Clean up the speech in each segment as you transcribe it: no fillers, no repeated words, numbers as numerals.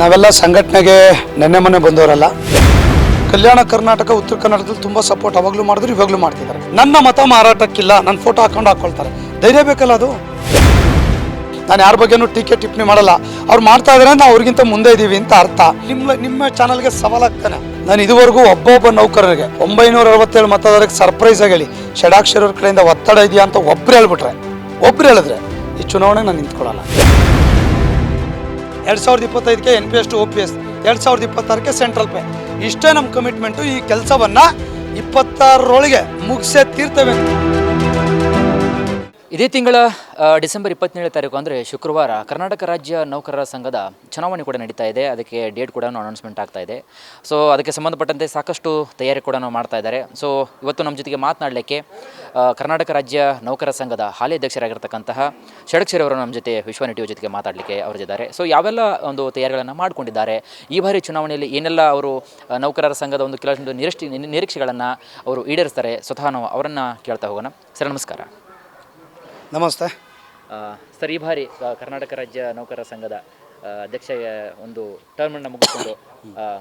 ನಾವೆಲ್ಲ ಸಂಘಟನೆಗೆ ನೆನ್ನೆ ಮೊನ್ನೆ ಬಂದವರಲ್ಲ. ಕಲ್ಯಾಣ ಕರ್ನಾಟಕ ಉತ್ತರ ಕರ್ನಾಟಕದಲ್ಲಿ ತುಂಬ ಸಪೋರ್ಟ್ ಅವಾಗಲೂ ಮಾಡಿದ್ರು, ಇವಾಗಲೂ ಮಾಡ್ತಿದ್ದಾರೆ. ನನ್ನ ಮತ ಮಾರಾಟಕ್ಕಿಲ್ಲ, ನನ್ನ ಫೋಟೋ ಹಾಕೊಂಡು ಹಾಕ್ಕೊಳ್ತಾರೆ. ಧೈರ್ಯ ಬೇಕಲ್ಲ ಅದು. ನಾನು ಯಾರ ಬಗ್ಗೆನೂ ಟೀಕೆ ಟಿಪ್ಪಣಿ ಮಾಡಲ್ಲ. ಅವ್ರು ಮಾಡ್ತಾ ಇದ್ದಾರೆ, ನಾವು ಅವ್ರಿಗಿಂತ ಮುಂದೆ ಇದ್ದೀವಿ ಅಂತ ಅರ್ಥ. ನಿಮ್ಮ ಚಾನಲ್ಗೆ ಸವಾಲಾಗ್ತಾನೆ. ನಾನು ಇದುವರೆಗೂ ಒಬ್ಬೊಬ್ಬ ನೌಕರರಿಗೆ 967 ಮತದಾರರಿಗೆ ಸರ್ಪ್ರೈಸ್ ಆಗಿ ಹೇಳಿ, ಷಡಾಕ್ಷರ ಅವ್ರ ಕಡೆಯಿಂದ ಒತ್ತಡ ಇದೆಯಾ ಅಂತ ಒಬ್ರು ಹೇಳಿದ್ರೆ ಈ ಚುನಾವಣೆ ನಾನು ನಿಂತ್ಕೊಳ್ಳಲ್ಲ. 2025ಕ್ಕೆ NPS to OPS, 2026ಕ್ಕೆ ಸೆಂಟ್ರಲ್ ಪೇ. ಇಷ್ಟೇ ನಮ್ಮ ಕಮಿಟ್ಮೆಂಟು. ಈ ಕೆಲಸವನ್ನು 26ರೊಳಗೆ ಮುಗಿಸೇ ತೀರ್ತೇವೆ. ಇದೇ ತಿಂಗಳ ಡಿಸೆಂಬರ್ 27ನೇ ತಾರೀಕು ಅಂದರೆ ಶುಕ್ರವಾರ ಕರ್ನಾಟಕ ರಾಜ್ಯ ನೌಕರರ ಸಂಘದ ಚುನಾವಣೆ ಕೂಡ ನಡೀತಾ ಇದೆ. ಅದಕ್ಕೆ ಡೇಟ್ ಕೂಡ ಅನೌನ್ಸ್ಮೆಂಟ್ ಆಗ್ತಾ ಇದೆ. ಸೊ ಅದಕ್ಕೆ ಸಂಬಂಧಪಟ್ಟಂತೆ ಸಾಕಷ್ಟು ತಯಾರಿ ಕೂಡ ಮಾಡ್ತಾ ಇದ್ದಾರೆ. ಸೊ ಇವತ್ತು ನಮ್ಮ ಜೊತೆಗೆ ಮಾತನಾಡಲಿಕ್ಕೆ ಕರ್ನಾಟಕ ರಾಜ್ಯ ನೌಕರರ ಸಂಘದ ಹಾಲಿ ಅಧ್ಯಕ್ಷರಾಗಿರ್ತಕ್ಕಂತಹ ಷಡಕ್ಷರಿ ಅವರು ನಮ್ಮ ಜೊತೆ ವಿಶ್ವ ಟಿವಿ ಜೊತೆಗೆ ಮಾತಾಡಲಿಕ್ಕೆ ಅವರಿದ್ದಾರೆ. ಸೊ ಯಾವೆಲ್ಲ ಒಂದು ತಯಾರಿಗಳನ್ನು ಮಾಡಿಕೊಂಡಿದ್ದಾರೆ, ಈ ಬಾರಿ ಚುನಾವಣೆಯಲ್ಲಿ ಏನೆಲ್ಲ ಅವರು ನೌಕರರ ಸಂಘದ ಒಂದು ಕೆಲವೊಂದು ನಿರೀಕ್ಷೆಗಳನ್ನು ಅವರು ಈಡೇರಿಸ್ತಾರೆ, ಸ್ವತಃ ನಾವು ಅವರನ್ನು ಕೇಳ್ತಾ ಹೋಗೋಣ. ಸರ್ ನಮಸ್ಕಾರ. ನಮಸ್ತೆ ಸರ್, ಈ ಬಾರಿ ಕರ್ನಾಟಕ ರಾಜ್ಯ ನೌಕರರ ಸಂಘದ ಅಧ್ಯಕ್ಷ ಒಂದು ಟರ್ಮನ್ನು ಮುಗಿಸ್ಕೊಂಡು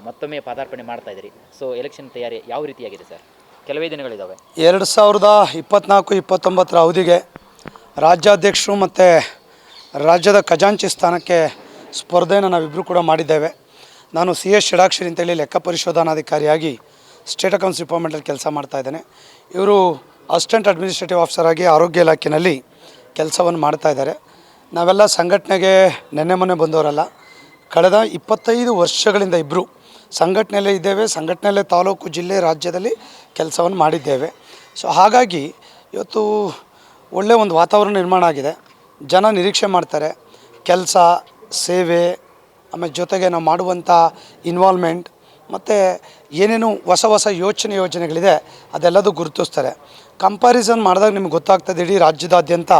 ಮತ್ತೊಮ್ಮೆ ಪಾದಾರ್ಪಣೆ ಮಾಡ್ತಾ ಇದ್ದೀರಿ. ಸೊ ಎಲೆಕ್ಷನ್ ತಯಾರಿ ಯಾವ ರೀತಿಯಾಗಿದೆ ಸರ್? ಕೆಲವೇ ದಿನಗಳಿದ್ದಾವೆ. 2024-29 ಅವಧಿಗೆ ರಾಜ್ಯಾಧ್ಯಕ್ಷರು ಮತ್ತು ರಾಜ್ಯದ ಖಜಾಂಚಿ ಸ್ಥಾನಕ್ಕೆ ಸ್ಪರ್ಧೆಯನ್ನು ನಾವಿಬ್ಬರು ಕೂಡ ಮಾಡಿದ್ದೇವೆ. ನಾನು CS ಷಡಾಕ್ಷರಿ ಅಂತೇಳಿ ಲೆಕ್ಕ ಪರಿಶೋಧನಾಧಿಕಾರಿಯಾಗಿ ಸ್ಟೇಟ್ ಅಕೌಂಟ್ಸ್ ಡಿಪಾರ್ಟ್ಮೆಂಟಲ್ಲಿ ಕೆಲಸ ಮಾಡ್ತಾಯಿದ್ದೇನೆ. ಇವರು ಅಸಿಸ್ಟೆಂಟ್ ಅಡ್ಮಿನಿಸ್ಟ್ರೇಟಿವ್ ಆಫೀಸರ್ ಆಗಿ ಆರೋಗ್ಯ ಇಲಾಖೆಯಲ್ಲಿ ಕೆಲಸವನ್ನು ಮಾಡ್ತಾ ಇದ್ದಾರೆ. ನಾವೆಲ್ಲ ಸಂಘಟನೆಗೆ ನೆನ್ನೆ ಮೊನ್ನೆ ಬಂದವರಲ್ಲ. ಕಳೆದ 25 ವರ್ಷಗಳಿಂದ ಇಬ್ಬರು ಸಂಘಟನೆಯಲ್ಲೇ ಇದ್ದೇವೆ. ಸಂಘಟನೆಯಲ್ಲೇ ತಾಲೂಕು, ಜಿಲ್ಲೆ, ರಾಜ್ಯದಲ್ಲಿ ಕೆಲಸವನ್ನು ಮಾಡಿದ್ದೇವೆ. ಸೊ ಹಾಗಾಗಿ ಇವತ್ತು ಒಳ್ಳೆಯ ಒಂದು ವಾತಾವರಣ ನಿರ್ಮಾಣ ಆಗಿದೆ. ಜನ ನಿರೀಕ್ಷೆ ಮಾಡ್ತಾರೆ. ಕೆಲಸ, ಸೇವೆ, ಆಮೇಲೆ ಜೊತೆಗೆ ನಾವು ಮಾಡುವಂಥ ಇನ್ವಾಲ್ವ್ಮೆಂಟ್ ಮತ್ತು ಏನೇನು ಹೊಸ ಯೋಜನೆಗಳಿದೆ ಅದೆಲ್ಲದೂ ಗುರುತಿಸ್ತಾರೆ. ಕಂಪ್ಯಾರಿಸನ್ ಮಾಡಿದಾಗ ನಿಮ್ಗೆ ಗೊತ್ತಾಗ್ತದೆ, ಇಡೀ ರಾಜ್ಯದಾದ್ಯಂತ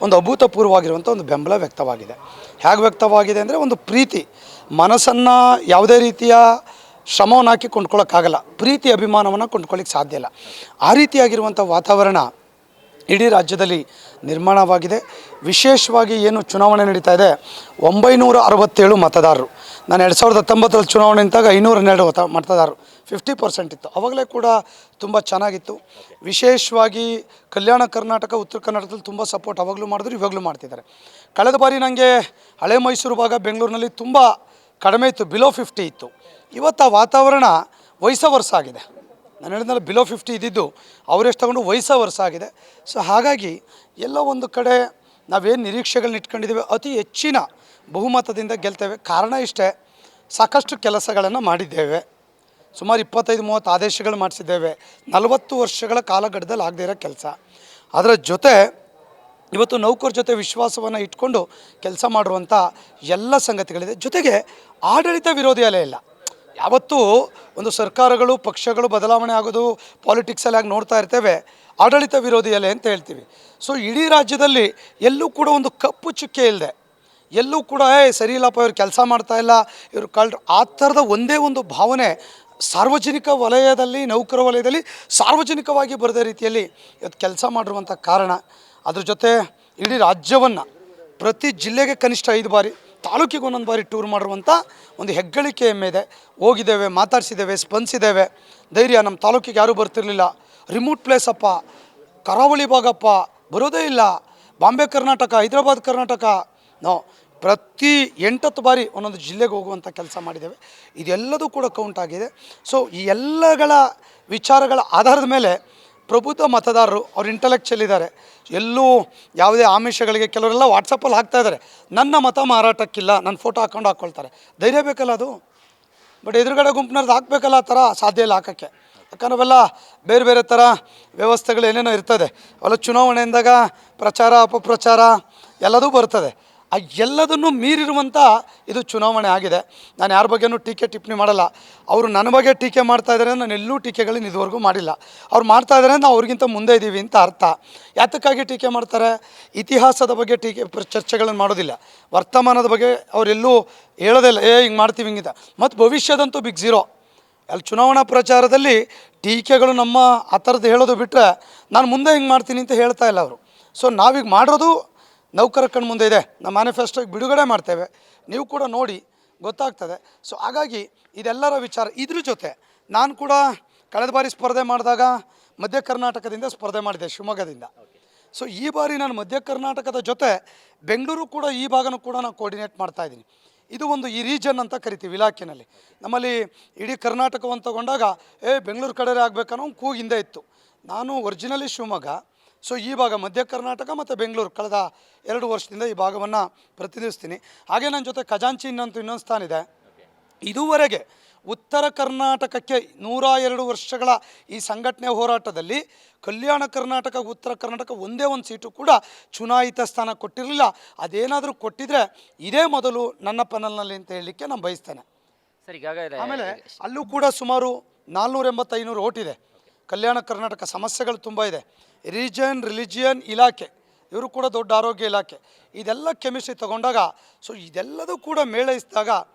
ಒಂದು ಅಭೂತಪೂರ್ವವಾಗಿರುವಂಥ ಒಂದು ಬೆಂಬಲ ವ್ಯಕ್ತವಾಗಿದೆ. ಹೇಗೆ ವ್ಯಕ್ತವಾಗಿದೆ ಅಂದರೆ, ಒಂದು ಪ್ರೀತಿ, ಮನಸ್ಸನ್ನು ಯಾವುದೇ ರೀತಿಯ ಶ್ರಮವನ್ನು ಹಾಕಿ ಕೊಂಡ್ಕೊಳ್ಳೋಕ್ಕಾಗಲ್ಲ, ಪ್ರೀತಿ ಅಭಿಮಾನವನ್ನು ಕೊಂಡ್ಕೊಳ್ಳಿಕ್ಕೆ ಸಾಧ್ಯ ಇಲ್ಲ. ಆ ರೀತಿಯಾಗಿರುವಂಥ ವಾತಾವರಣ ಇಡೀ ರಾಜ್ಯದಲ್ಲಿ ನಿರ್ಮಾಣವಾಗಿದೆ. ವಿಶೇಷವಾಗಿ ಏನು ಚುನಾವಣೆ ನಡೀತಾ ಇದೆ, 967 ಮತದಾರರು. ನಾನು 2019 ಚುನಾವಣೆ ನಿಂತಾಗ 512 ಮತದಾರರು, 50% ಇತ್ತು. ಆವಾಗಲೇ ಕೂಡ ತುಂಬ ಚೆನ್ನಾಗಿತ್ತು. ವಿಶೇಷವಾಗಿ ಕಲ್ಯಾಣ ಕರ್ನಾಟಕ ಉತ್ತರ ಕರ್ನಾಟಕದಲ್ಲಿ ತುಂಬ ಸಪೋರ್ಟ್ ಅವಾಗಲೂ ಮಾಡಿದ್ರು, ಇವಾಗಲೂ ಮಾಡ್ತಿದ್ದಾರೆ. ಕಳೆದ ಬಾರಿ ನನಗೆ ಹಳೆ ಮೈಸೂರು ಭಾಗ ಬೆಂಗಳೂರಿನಲ್ಲಿ ತುಂಬ ಕಡಿಮೆ ಇತ್ತು, ಬಿಲೋ 50 ಇತ್ತು. ಇವತ್ತು ಆ ವಾತಾವರಣ ವರ್ಷ ಆಗಿದೆ. ನಾನು ಹೇಳಿದ್ಮೇಲೆ ಬಿಲೋ 50 ಇದ್ದಿದ್ದು ಅವರೆಷ್ಟು ತಗೊಂಡು ವರ್ಷ ಆಗಿದೆ. ಸೊ ಹಾಗಾಗಿ ಎಲ್ಲ ಒಂದು ಕಡೆ ನಾವೇನು ನಿರೀಕ್ಷೆಗಳನ್ನ ಇಟ್ಕೊಂಡಿದ್ದೇವೆ, ಅತಿ ಹೆಚ್ಚಿನ ಬಹುಮತದಿಂದ ಗೆಲ್ತೇವೆ. ಕಾರಣ ಇಷ್ಟೇ, ಸಾಕಷ್ಟು ಕೆಲಸಗಳನ್ನು ಮಾಡಿದ್ದೇವೆ. ಸುಮಾರು 25-30 ಆದೇಶಗಳು ಮಾಡಿಸಿದ್ದೇವೆ. 40 ವರ್ಷಗಳ ಕಾಲಘಟ್ಟದಲ್ಲಿ ಆಗದೇ ಇರೋ ಕೆಲಸ. ಅದರ ಜೊತೆ ಇವತ್ತು ನೌಕರ ಜೊತೆ ವಿಶ್ವಾಸವನ್ನು ಇಟ್ಕೊಂಡು ಕೆಲಸ ಮಾಡುವಂಥ ಎಲ್ಲ ಸಂಗತಿಗಳಿದೆ. ಜೊತೆಗೆ ಆಡಳಿತ ವಿರೋಧಿ ಅಲೆ ಇಲ್ಲ. ಯಾವತ್ತೂ ಒಂದು ಸರ್ಕಾರಗಳು, ಪಕ್ಷಗಳು ಬದಲಾವಣೆ ಆಗೋದು ಪಾಲಿಟಿಕ್ಸಲ್ಲಿ ಆಗಿ ನೋಡ್ತಾ ಇರ್ತೇವೆ, ಆಡಳಿತ ವಿರೋಧಿ ಅಲೆ ಅಂತ ಹೇಳ್ತೀವಿ. ಸೊ ಇಡೀ ರಾಜ್ಯದಲ್ಲಿ ಎಲ್ಲೂ ಕೂಡ ಒಂದು ಕಪ್ಪು ಚುಕ್ಕೆ ಇಲ್ಲದೆ, ಎಲ್ಲೂ ಕೂಡ ಸರಿ ಇಲ್ಲಪ್ಪ ಇವ್ರು ಕೆಲಸ ಮಾಡ್ತಾಯಿಲ್ಲ, ಇವರು ಆ ಥರದ ಒಂದೇ ಒಂದು ಭಾವನೆ ಸಾರ್ವಜನಿಕ ವಲಯದಲ್ಲಿ, ನೌಕರ ವಲಯದಲ್ಲಿ ಸಾರ್ವಜನಿಕವಾಗಿ ಬರದ ರೀತಿಯಲ್ಲಿ ಇವತ್ತು ಕೆಲಸ ಮಾಡಿರುವಂಥ ಕಾರಣ. ಅದ್ರ ಜೊತೆ ಇಡೀ ರಾಜ್ಯವನ್ನು ಪ್ರತಿ ಜಿಲ್ಲೆಗೆ ಕನಿಷ್ಠ 5 ಬಾರಿ, ತಾಲೂಕಿಗೆ ಒಂದೊಂದು ಬಾರಿ ಟೂರ್ ಮಾಡಿರುವಂಥ ಒಂದು ಹೆಗ್ಗಳಿಕೆ ಹೆಮ್ಮೆದೆ. ಹೋಗಿದ್ದೇವೆ, ಮಾತಾಡಿಸಿದ್ದೇವೆ, ಸ್ಪಂದಿಸಿದ್ದೇವೆ. ಧೈರ್ಯ, ನಮ್ಮ ತಾಲೂಕಿಗೆ ಯಾರೂ ಬರ್ತಿರಲಿಲ್ಲ, ರಿಮೋಟ್ ಪ್ಲೇಸಪ್ಪ, ಕರಾವಳಿ ಭಾಗಪ್ಪ, ಬರೋದೇ ಇಲ್ಲ, ಬಾಂಬೆ ಕರ್ನಾಟಕ, ಹೈದರಾಬಾದ್ ಕರ್ನಾಟಕ, ನಾವು ಪ್ರತಿ 8 ಬಾರಿ ಒಂದೊಂದು ಜಿಲ್ಲೆಗೆ ಹೋಗುವಂಥ ಕೆಲಸ ಮಾಡಿದ್ದೇವೆ. ಇದೆಲ್ಲದೂ ಕೂಡ ಕೌಂಟ್ ಆಗಿದೆ. ಸೊ ಈ ಎಲ್ಲಗಳ ವಿಚಾರಗಳ ಆಧಾರದ ಮೇಲೆ ಪ್ರಬುದ್ಧ ಮತದಾರರು, ಅವ್ರು ಇಂಟೆಲೆಕ್ಚುಯಲ್ ಇದ್ದಾರೆ, ಎಲ್ಲೂ ಯಾವುದೇ ಆಮಿಷಗಳಿಗೆ, ಕೆಲವರೆಲ್ಲ ವಾಟ್ಸಪ್ಪಲ್ಲಿ ಹಾಕ್ತಾಯಿದ್ದಾರೆ, ನನ್ನ ಮತ ಮಾರಾಟಕ್ಕಿಲ್ಲ, ನನ್ನ ಫೋಟೋ ಹಾಕ್ಕೊಂಡು ಹಾಕ್ಕೊಳ್ತಾರೆ. ಧೈರ್ಯ ಬೇಕಲ್ಲ ಅದು. ಬಟ್ ಎದುರುಗಡೆ ಗುಂಪಿನವ್ರದ್ದು ಹಾಕಬೇಕಲ್ಲ, ಆ ಥರ ಸಾಧ್ಯ ಇಲ್ಲ ಹಾಕೋಕ್ಕೆ. ಯಾಕಂದ್ರೆ ಅವೆಲ್ಲ ಬೇರೆ ಬೇರೆ ಥರ ವ್ಯವಸ್ಥೆಗಳು ಏನೇನೋ ಇರ್ತದೆ. ಅವೆಲ್ಲ ಚುನಾವಣೆ ಅಂದಾಗ ಪ್ರಚಾರ, ಅಪಪ್ರಚಾರ ಎಲ್ಲದೂ ಬರ್ತದೆ. ಆ ಎಲ್ಲದನ್ನು ಮೀರಿರುವಂಥ ಇದು ಚುನಾವಣೆ ಆಗಿದೆ. ನಾನು ಯಾರ ಬಗ್ಗೆನೂ ಟೀಕೆ ಟಿಪ್ಪಣಿ ಮಾಡಲ್ಲ. ಅವರು ನನ್ನ ಬಗ್ಗೆ ಟೀಕೆ ಮಾಡ್ತಾಯಿದ್ದಾರೆ, ನಾನು ಎಲ್ಲೂ ಟೀಕೆಗಳನ್ನ ಇದುವರೆಗೂ ಮಾಡಿಲ್ಲ. ಅವ್ರು ಮಾಡ್ತಾಯಿದ್ದಾರೆ, ನಾವು ಅವ್ರಿಗಿಂತ ಮುಂದೆ ಇದ್ದೀವಿ ಅಂತ ಅರ್ಥ. ಯಾತಕ್ಕಾಗಿ ಟೀಕೆ ಮಾಡ್ತಾರೆ? ಇತಿಹಾಸದ ಬಗ್ಗೆ ಚರ್ಚೆಗಳನ್ನು ಮಾಡೋದಿಲ್ಲ, ವರ್ತಮಾನದ ಬಗ್ಗೆ ಅವರೆಲ್ಲೂ ಹೇಳೋದಿಲ್ಲ, ಹಿಂಗೆ ಮಾಡ್ತೀವಿ ಹಿಂಗಿಂತ. ಮತ್ತು ಭವಿಷ್ಯದಂತೂ ಬಿಗ್ ಝೀರೋ. ಅಲ್ಲಿ ಚುನಾವಣಾ ಪ್ರಚಾರದಲ್ಲಿ ಟೀಕೆಗಳು ನಮ್ಮ ಆ ಥರದ್ದು ಹೇಳೋದು ಬಿಟ್ಟರೆ, ನಾನು ಮುಂದೆ ಹಿಂಗೆ ಮಾಡ್ತೀನಿ ಅಂತ ಹೇಳ್ತಾ ಇಲ್ಲ ಅವರು. ಸೊ ನಾವೀಗ ಮಾಡಿರೋದು ನೌಕರ ಕಣ್ಣು ಮುಂದೆ ಇದೆ. ನಮ್ಮ ಮ್ಯಾನಿಫೆಸ್ಟೋಗೆ ಬಿಡುಗಡೆ ಮಾಡ್ತೇವೆ, ನೀವು ಕೂಡ ನೋಡಿ. ಗೊತ್ತಾಗ್ತದೆ. ಸೊ ಹಾಗಾಗಿ ಇದೆಲ್ಲರ ವಿಚಾರ. ಇದ್ರ ಜೊತೆ ನಾನು ಕೂಡ ಕಳೆದ ಬಾರಿ ಸ್ಪರ್ಧೆ ಮಾಡಿದಾಗ ಮಧ್ಯ ಕರ್ನಾಟಕದಿಂದ ಸ್ಪರ್ಧೆ ಮಾಡಿದೆ, ಶಿವಮೊಗ್ಗದಿಂದ. ಸೊ ಈ ಬಾರಿ ನಾನು ಮಧ್ಯ ಕರ್ನಾಟಕದ ಜೊತೆ ಬೆಂಗಳೂರು ಕೂಡ ಈ ಭಾಗನೂ ಕೂಡ ನಾನು ಕೋರ್ಡಿನೇಟ್ ಮಾಡ್ತಾಯಿದ್ದೀನಿ. ಇದು ಒಂದು ಈ ರೀಜನ್ ಅಂತ ಕರಿತೀವಿ ಇಲಾಖೆಯಲ್ಲಿ. ನಮ್ಮಲ್ಲಿ ಇಡೀ ಕರ್ನಾಟಕವನ್ನು ತಗೊಂಡಾಗ ಬೆಂಗಳೂರು ಕಡೆ ಆಗಬೇಕನ್ನೋ ಒಂದು ಕೂಗು ಹಿಂದೆ ಇತ್ತು. ನಾನು ಒರಿಜಿನಲಿ ಶಿವಮೊಗ್ಗ. ಸೊ ಈ ಭಾಗ ಮಧ್ಯ ಕರ್ನಾಟಕ ಮತ್ತು ಬೆಂಗಳೂರು ಕಳೆದ 2 ವರ್ಷದಿಂದ ಈ ಭಾಗವನ್ನು ಪ್ರತಿನಿಧಿಸ್ತೀನಿ. ಹಾಗೆ ನನ್ನ ಜೊತೆ ಖಜಾಂಚಿ ಇನ್ನೊಂದು ಸ್ಥಾನ ಇದೆ. ಇದುವರೆಗೆ ಉತ್ತರ ಕರ್ನಾಟಕಕ್ಕೆ 102 ವರ್ಷಗಳ ಈ ಸಂಘಟನೆ ಹೋರಾಟದಲ್ಲಿ ಕಲ್ಯಾಣ ಕರ್ನಾಟಕ, ಉತ್ತರ ಕರ್ನಾಟಕ ಒಂದೇ ಒಂದು ಸೀಟು ಕೂಡ ಚುನಾಯಿತ ಸ್ಥಾನ ಕೊಟ್ಟಿರಲಿಲ್ಲ. ಅದೇನಾದರೂ ಕೊಟ್ಟಿದ್ರೆ ಇದೇ ಮೊದಲು ನನ್ನ ಪನಲ್ನಲ್ಲಿ ಅಂತ ಹೇಳಲಿಕ್ಕೆ ನಾನು ಬಯಸ್ತೇನೆ. ಸರ್, ಈಗಾಗಲೇ ಆಮೇಲೆ ಅಲ್ಲೂ ಕೂಡ ಸುಮಾರು 480-500 ಓಟಿದೆ. ಕಲ್ಯಾಣ ಕರ್ನಾಟಕ ಸಮಸ್ಯೆಗಳು ತುಂಬ ಇದೆ. ರಿಲಿಜಿಯನ್ ಇಲಾಖೆ, ಇವರು ಕೂಡ ದೊಡ್ಡ ಆರೋಗ್ಯ ಇಲಾಖೆ, ಇದೆಲ್ಲ ಕೆಮಿಸ್ಟ್ರಿ ತಗೊಂಡಾಗ ಸೊ ಇದೆಲ್ಲದೂ ಕೂಡ ಮೇಳೈಸಿದಾಗ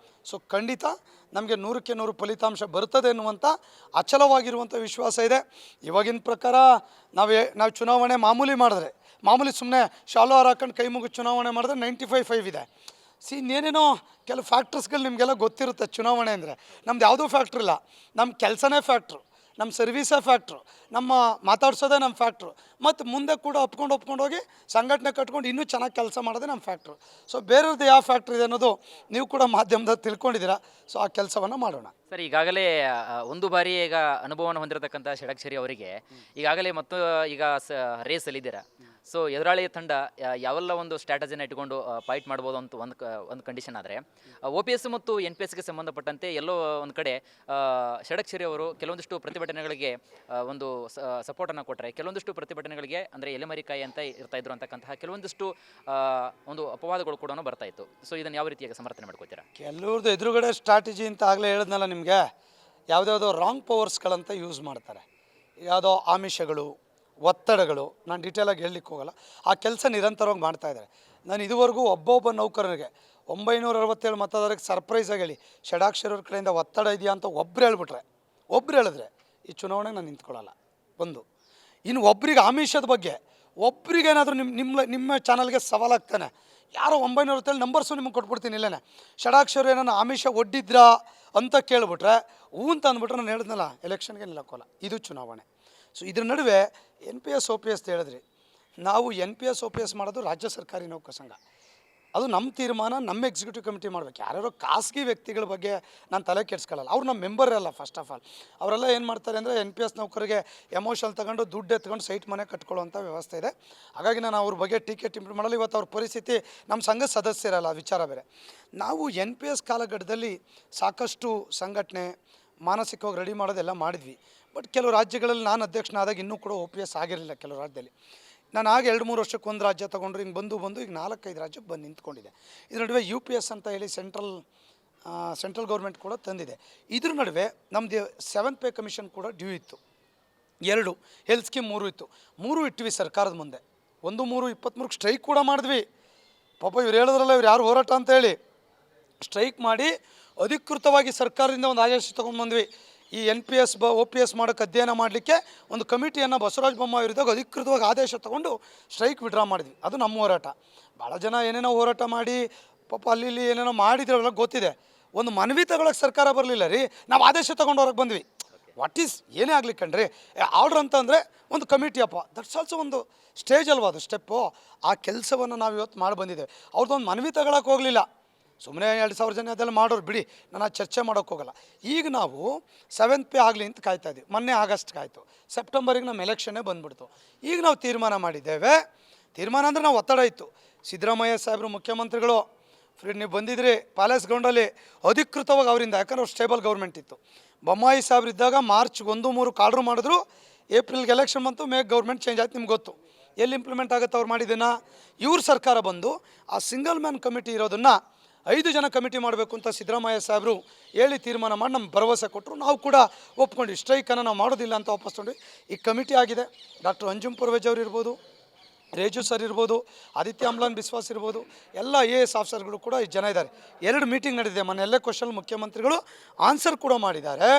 ಸೊ ಖಂಡಿತ ನಮಗೆ 100ಕ್ಕೆ 100 ಫಲಿತಾಂಶ ಬರ್ತದೆ ಎನ್ನುವಂಥ ಅಚಲವಾಗಿರುವಂಥ ವಿಶ್ವಾಸ ಇದೆ. ಇವಾಗಿನ ಪ್ರಕಾರ ನಾವು ಚುನಾವಣೆ ಮಾಮೂಲಿ ಸುಮ್ಮನೆ ಶಾಲು ಹಾಕೊಂಡು ಕೈ ಮುಗಿ ಚುನಾವಣೆ ಮಾಡಿದ್ರೆ 95-5 ಇದೆ. ಇನ್ನೇನೇನೋ ಕೆಲವು ಫ್ಯಾಕ್ಟ್ರಸ್ಗಳು ನಿಮಗೆಲ್ಲ ಗೊತ್ತಿರುತ್ತೆ. ಚುನಾವಣೆ ಅಂದರೆ ನಮ್ದು ಯಾವುದೂ ಫ್ಯಾಕ್ಟ್ರಿ ಇಲ್ಲ, ನಮ್ಮ ಕೆಲಸನೇ ಫ್ಯಾಕ್ಟ್ರು, ನಮ್ಮ ಸರ್ವೀಸೇ ಫ್ಯಾಕ್ಟ್ರು, ನಮ್ಮ ಮಾತಾಡ್ಸೋದೇ ನಮ್ಮ ಫ್ಯಾಕ್ಟ್ರು. ಮತ್ತು ಮುಂದೆ ಕೂಡ ಒಪ್ಕೊಂಡು ಹೋಗಿ ಸಂಘಟನೆ ಕಟ್ಕೊಂಡು ಇನ್ನೂ ಚೆನ್ನಾಗಿ ಕೆಲಸ ಮಾಡೋದೇ ನಮ್ಮ ಫ್ಯಾಕ್ಟ್ರು. ಸೊ ಬೇರೆಯವ್ರದ್ದು ಯಾವ ಫ್ಯಾಕ್ಟ್ರಿ ಇದೆ ಅನ್ನೋದು ನೀವು ಕೂಡ ಮಾಧ್ಯಮದಲ್ಲಿ ತಿಳ್ಕೊಂಡಿದ್ದೀರಾ. ಸೊ ಆ ಕೆಲಸವನ್ನು ಮಾಡೋಣ. ಸರ್, ಈಗಾಗಲೇ ಒಂದು ಬಾರಿ ಈಗ ಅನುಭವವನ್ನು ಹೊಂದಿರತಕ್ಕಂಥ ಷಡಕ್ಷರಿ ಅವರಿಗೆ ಈಗಾಗಲೇ ಮತ್ತು ಈಗ ರೇಸಲ್ಲಿದ್ದೀರಾ. ಸೊ ಎದುರಾಳಿ ತಂಡ ಯಾವೆಲ್ಲ ಒಂದು ಸ್ಟ್ರಾಟಜಿನ ಇಟ್ಕೊಂಡು ಫೈಟ್ ಮಾಡ್ಬೋದು ಅಂತ ಒಂದು ಕಂಡೀಷನ್ ಆದರೆ, OPS ಮತ್ತು NPSಗೆ ಸಂಬಂಧಪಟ್ಟಂತೆ ಎಲ್ಲೋ ಒಂದು ಕಡೆ ಷಡಕ್ಷರಿ ಅವರು ಕೆಲವೊಂದಿಷ್ಟು ಪ್ರತಿಭಟನೆಗಳಿಗೆ ಒಂದು ಸಪೋರ್ಟನ್ನು ಕೊಟ್ಟರೆ, ಕೆಲವೊಂದಿಷ್ಟು ಪ್ರತಿಭಟನೆಗಳಿಗೆ ಅಂದರೆ ಎಲೆಮರಿಕಾಯಿ ಅಂತ ಇರ್ತಾಯಿದ್ರು ಅಂತಕ್ಕಂತಹ ಕೆಲವೊಂದಿಷ್ಟು ಒಂದು ಅಪವಾದಗಳು ಕೂಡ ಬರ್ತಾ ಇತ್ತು. ಸೊ ಇದನ್ನು ಯಾವ ರೀತಿಯಾಗಿ ಸಮರ್ಥನೆ ಮಾಡ್ಕೋತೀರಾ? ಕೆಲವ್ರದ್ದು ಎದುರುಗಡೆ ಸ್ಟ್ರಾಟಜಿ ಅಂತ ಆಗಲೇ ಹೇಳಿದ್ನಲ್ಲ ನಿಮಗೆ, ಯಾವುದ್ಯಾವುದೋ ರಾಂಗ್ ಪವರ್ಸ್ಗಳಂತ ಯೂಸ್ ಮಾಡ್ತಾರೆ. ಯಾವುದೋ ಆಮಿಷಗಳು, ಒತ್ತಡಗಳು, ನಾನು ಡೀಟೇಲಾಗಿ ಹೇಳಲಿಕ್ಕೆ ಹೋಗಲ್ಲ. ಆ ಕೆಲಸ ನಿರಂತರವಾಗಿ ಮಾಡ್ತಾಯಿದ್ದಾರೆ. ನಾನು ಇದುವರೆಗೂ ಒಬ್ಬೊಬ್ಬ ನೌಕರನಿಗೆ 967 ಮತದಾರರಿಗೆ ಸರ್ಪ್ರೈಸಾಗಿ ಹೇಳಿ ಷಡಾಕ್ಷರವ್ರ ಕಡೆಯಿಂದ ಒತ್ತಡ ಇದೆಯಾ ಅಂತ ಒಬ್ಬರು ಹೇಳಿದ್ರೆ ಈ ಚುನಾವಣೆಗೆ ನಾನು ನಿಂತ್ಕೊಳ್ಳಲ್ಲ. ಇನ್ನು ಒಬ್ಬರಿಗೆ ಆಮಿಷದ ಬಗ್ಗೆ ಒಬ್ರಿಗೇನಾದರೂ ನಿಮ್ಮ ಚಾನಲ್ಗೆ ಸವಾಲಾಗ್ತಾನೆ, ಯಾರೋ 967 ನಂಬರ್ಸು ನಿಮಗೆ ಕೊಟ್ಬಿಡ್ತೀನಿ ಇಲ್ಲೇ, ಷಡಾಕ್ಷರ ಏನೋ ಆಮಿಷ ಒಡ್ಡಿದ್ರಾ ಅಂತ ಕೇಳಿಬಿಟ್ರೆ ಅಂತ ಅಂದ್ಬಿಟ್ರೆ ನಾನು ಹೇಳಿದ್ನಲ್ಲ, ಎಲೆಕ್ಷನ್ಗೆ ನಿಲ್ಲಕ್ಕೋಲ್ಲ. ಇದು ಚುನಾವಣೆ. ಸೊ ಇದ್ರ ನಡುವೆ NPS OPS ಹೇಳಿದ್ರಿ. ನಾವು NPS OPS ಮಾಡೋದು ರಾಜ್ಯ ಸರ್ಕಾರಿ ನೌಕರ ಸಂಘ. ಅದು ನಮ್ಮ ತೀರ್ಮಾನ, ನಮ್ಮ ಎಕ್ಸಿಕ್ಯೂಟಿವ್ ಕಮಿಟಿ ಮಾಡಬೇಕು. ಯಾರ್ಯಾರೋ ಖಾಸಗಿ ವ್ಯಕ್ತಿಗಳ ಬಗ್ಗೆ ನಾನು ತಲೆ ಕೆಡ್ಸ್ಕೊಳ್ಳಲ್ಲ. ಅವ್ರು ನಮ್ಮ ಮೆಂಬರೇ ಅಲ್ಲ. ಫಸ್ಟ್ ಆಫ್ ಆಲ್ ಅವರೆಲ್ಲ ಏನು ಮಾಡ್ತಾರೆ ಅಂದರೆ NPS ನೌಕರಿಗೆ ಎಮೋಷನಲ್ ತಗೊಂಡು ದುಡ್ಡು ಎತ್ಕೊಂಡು ಸೈಟ್ ಮನೆ ಕಟ್ಕೊಳ್ಳೋವಂಥ ವ್ಯವಸ್ಥೆ ಇದೆ. ಹಾಗಾಗಿ ನಾನು ಅವ್ರ ಬಗ್ಗೆ ಟಿಕೆಟ್ ಇಂಪ್ರೂವ್ ಮಾಡಲ್ಲ. ಇವತ್ತು ಅವ್ರ ಪರಿಸ್ಥಿತಿ ನಮ್ಮ ಸಂಘದ ಸದಸ್ಯರಲ್ಲ, ವಿಚಾರ ಬೇರೆ. ನಾವು NPS ಕಾಲಘಟ್ಟದಲ್ಲಿ ಸಾಕಷ್ಟು ಸಂಘಟನೆ ಮಾನಸಿಕವಾಗಿ ರೆಡಿ ಮಾಡೋದೆಲ್ಲ ಮಾಡಿದ್ವಿ. ಬಟ್ ಕೆಲವು ರಾಜ್ಯಗಳಲ್ಲಿ ನಾನು ಅಧ್ಯಕ್ಷನಾದಾಗ ಇನ್ನೂ ಕೂಡ OPS ಆಗಿರಲಿಲ್ಲ ಕೆಲವು ರಾಜ್ಯದಲ್ಲಿ. ನಾನು ಆಗ 2-3 ವರ್ಷಕ್ಕೆ ಒಂದು ರಾಜ್ಯ ತೊಗೊಂಡ್ರೆ ಹಿಂಗೆ ಬಂದು ಈಗ 4-5 ರಾಜ್ಯಕ್ಕೆ ಬಂದು ನಿಂತ್ಕೊಂಡಿದೆ. ಇದ್ರ ನಡುವೆ UPS ಅಂತ ಹೇಳಿ ಸೆಂಟ್ರಲ್ ಗೌರ್ಮೆಂಟ್ ಕೂಡ ತಂದಿದೆ. ಇದ್ರ ನಡುವೆ ನಮ್ಮದು 7th ಪೇ ಕಮಿಷನ್ ಕೂಡ ಡ್ಯೂ ಇತ್ತು. 2 ಹೆಲ್ತ್ ಸ್ಕೀಮ್ 3 ಇತ್ತು. 3 ಇಟ್ವಿ ಸರ್ಕಾರದ ಮುಂದೆ. 1/3/23 ಸ್ಟ್ರೈಕ್ ಕೂಡ ಮಾಡಿದ್ವಿ. ಪಾಪ ಇವ್ರು ಹೇಳಿದ್ರಲ್ಲ, ಇವ್ರು ಯಾರು ಹೋರಾಟ ಅಂತ ಹೇಳಿ ಸ್ಟ್ರೈಕ್ ಮಾಡಿ ಅಧಿಕೃತವಾಗಿ ಸರ್ಕಾರದಿಂದ ಒಂದು ಆದೇಶ ತೊಗೊಂಡ್ಬಂದ್ವಿ. ಈ NPS OPS ಮಾಡೋಕ್ಕೆ ಅಧ್ಯಯನ ಮಾಡಲಿಕ್ಕೆ ಒಂದು ಕಮಿಟಿಯನ್ನು ಬಸವರಾಜ ಬೊಮ್ಮಾಯಿ ವಿರುದ್ಧ ಅಧಿಕೃತವಾಗಿ ಆದೇಶ ತೊಗೊಂಡು ಸ್ಟ್ರೈಕ್ ವಿಡ್ರಾ ಮಾಡಿದ್ವಿ. ಅದು ನಮ್ಮ ಹೋರಾಟ. ಭಾಳ ಜನ ಏನೇನೋ ಹೋರಾಟ ಮಾಡಿ ಪಾಪ ಅಲ್ಲಿ ಏನೇನೋ ಮಾಡಿದ್ರಲ್ಲ ಗೊತ್ತಿದೆ. ಒಂದು ಮನವಿ ತಗೊಳಕ್ಕೆ ಸರ್ಕಾರ ಬರಲಿಲ್ಲ ರೀ, ನಾವು ಆದೇಶ ತೊಗೊಂಡು ಹೊರಗೆ ಬಂದ್ವಿ. ಏನೇ ಆಗಲಿ ಕಣ್ರಿ, ಆರ್ಡ್ರ್ ಅಂತಂದರೆ ಒಂದು ಕಮಿಟಿ ಅಪ್ಪ, ದಟ್ಸ್ ಆಲ್ಸೋ ಒಂದು ಸ್ಟೇಜ್ ಅಲ್ವಾ, ಅದು ಸ್ಟೆಪ್ಪು. ಆ ಕೆಲಸವನ್ನು ನಾವು ಇವತ್ತು ಮಾಡಿ ಬಂದಿದ್ದೇವೆ. ಅವ್ರದ್ದೊಂದು ಮನವಿ ತಗೊಳಕ್ಕೆ ಹೋಗಲಿಲ್ಲ. ಸುಮ್ಮನೆ 2,000 ಜನ ಅದೆಲ್ಲ ಮಾಡೋರು ಬಿಡಿ, ನಾನು ಚರ್ಚೆ ಮಾಡೋಕ್ಕೆ ಹೋಗಲ್ಲ. ಈಗ ನಾವು 7th ಪೇ ಆಗಲಿ ಅಂತ ಕಾಯ್ತಾಯಿದ್ವಿ. ಮೊನ್ನೆ ಆಗಸ್ಟ್ಗೆ ಆಯಿತು, ಸೆಪ್ಟೆಂಬರಿಗೆ ನಮ್ಮ ಎಲೆಕ್ಷನ್ನೇ ಬಂದುಬಿಡ್ತು. ಈಗ ನಾವು ತೀರ್ಮಾನ ಮಾಡಿದ್ದೇವೆ. ತೀರ್ಮಾನ ಅಂದರೆ ನಾವು ಒತ್ತಡ ಇತ್ತು. ಸಿದ್ದರಾಮಯ್ಯ ಸಾಹೇಬರು ಮುಖ್ಯಮಂತ್ರಿಗಳು ನೀವು ಬಂದಿದ್ರಿ ಪ್ಯಾಲೇಸ್ ಗ್ರೌಂಡಲ್ಲಿ ಅಧಿಕೃತವಾಗಿ ಅವರಿಂದ, ಯಾಕಂದ್ರೆ ಅವ್ರು ಸ್ಟೇಬಲ್ ಗೌರ್ಮೆಂಟ್ ಇತ್ತು. ಬೊಮ್ಮಾಯಿ ಸಾಹೇಬ್ರು ಇದ್ದಾಗ ಮಾರ್ಚ್ 1-3 ಆರ್ಡ್ರ್ ಮಾಡಿದ್ರು. ಏಪ್ರಿಲ್ಗೆ ಎಲೆಕ್ಷನ್ ಬಂತು, ಮೇಗೆ ಗೌರ್ಮೆಂಟ್ ಚೇಂಜ್ ಆಯ್ತು. ನಿಮ್ಗೆ ಗೊತ್ತು ಎಲ್ಲಿ ಇಂಪ್ಲಿಮೆಂಟ್ ಆಗುತ್ತೆ ಅವ್ರು ಮಾಡಿದ್ದನ್ನು. ಇವ್ರ ಸರ್ಕಾರ ಬಂದು ಆ ಸಿಂಗಲ್ ಮ್ಯಾನ್ ಕಮಿಟಿ ಇರೋದನ್ನು 5 ಜನ ಕಮಿಟಿ ಮಾಡಬೇಕು ಅಂತ ಸಿದ್ದರಾಮಯ್ಯ ಸಾಹೇಬರು ಹೇಳಿ ತೀರ್ಮಾನ ಮಾಡಿ ನಮ್ಗೆ ಭರವಸೆ ಕೊಟ್ಟರು. ನಾವು ಕೂಡ ಒಪ್ಕೊಂಡ್ವಿ. ಸ್ಟ್ರೈಕನ್ನು ನಾವು ಮಾಡೋದಿಲ್ಲ ಅಂತ ವಾಪಸ್ಕೊಂಡ್ವಿ. ಈ ಕಮಿಟಿ ಆಗಿದೆ. ಡಾಕ್ಟರ್ ಅಂಜುಮ್ ಪರ್ವೇಜ್ ಅವರು ಇರ್ಬೋದು, ರೇಜು ಸರ್ ಇರ್ಬೋದು, ಆದಿತ್ಯ ಅಮ್ಲಾನ್ ಬಿಸ್ವಾಸ್ ಇರ್ಬೋದು, ಎಲ್ಲ AS ಆಫೀಸರ್ಗಳು ಕೂಡ ಈ ಜನ ಇದ್ದಾರೆ. 2 ಮೀಟಿಂಗ್ ನಡೆದಿದೆ. ಮೊನ್ನೆ ಎಲ್ಲ ಕ್ವಶನ್ ಮುಖ್ಯಮಂತ್ರಿಗಳು ಆನ್ಸರ್ ಕೂಡ ಮಾಡಿದ್ದಾರೆ.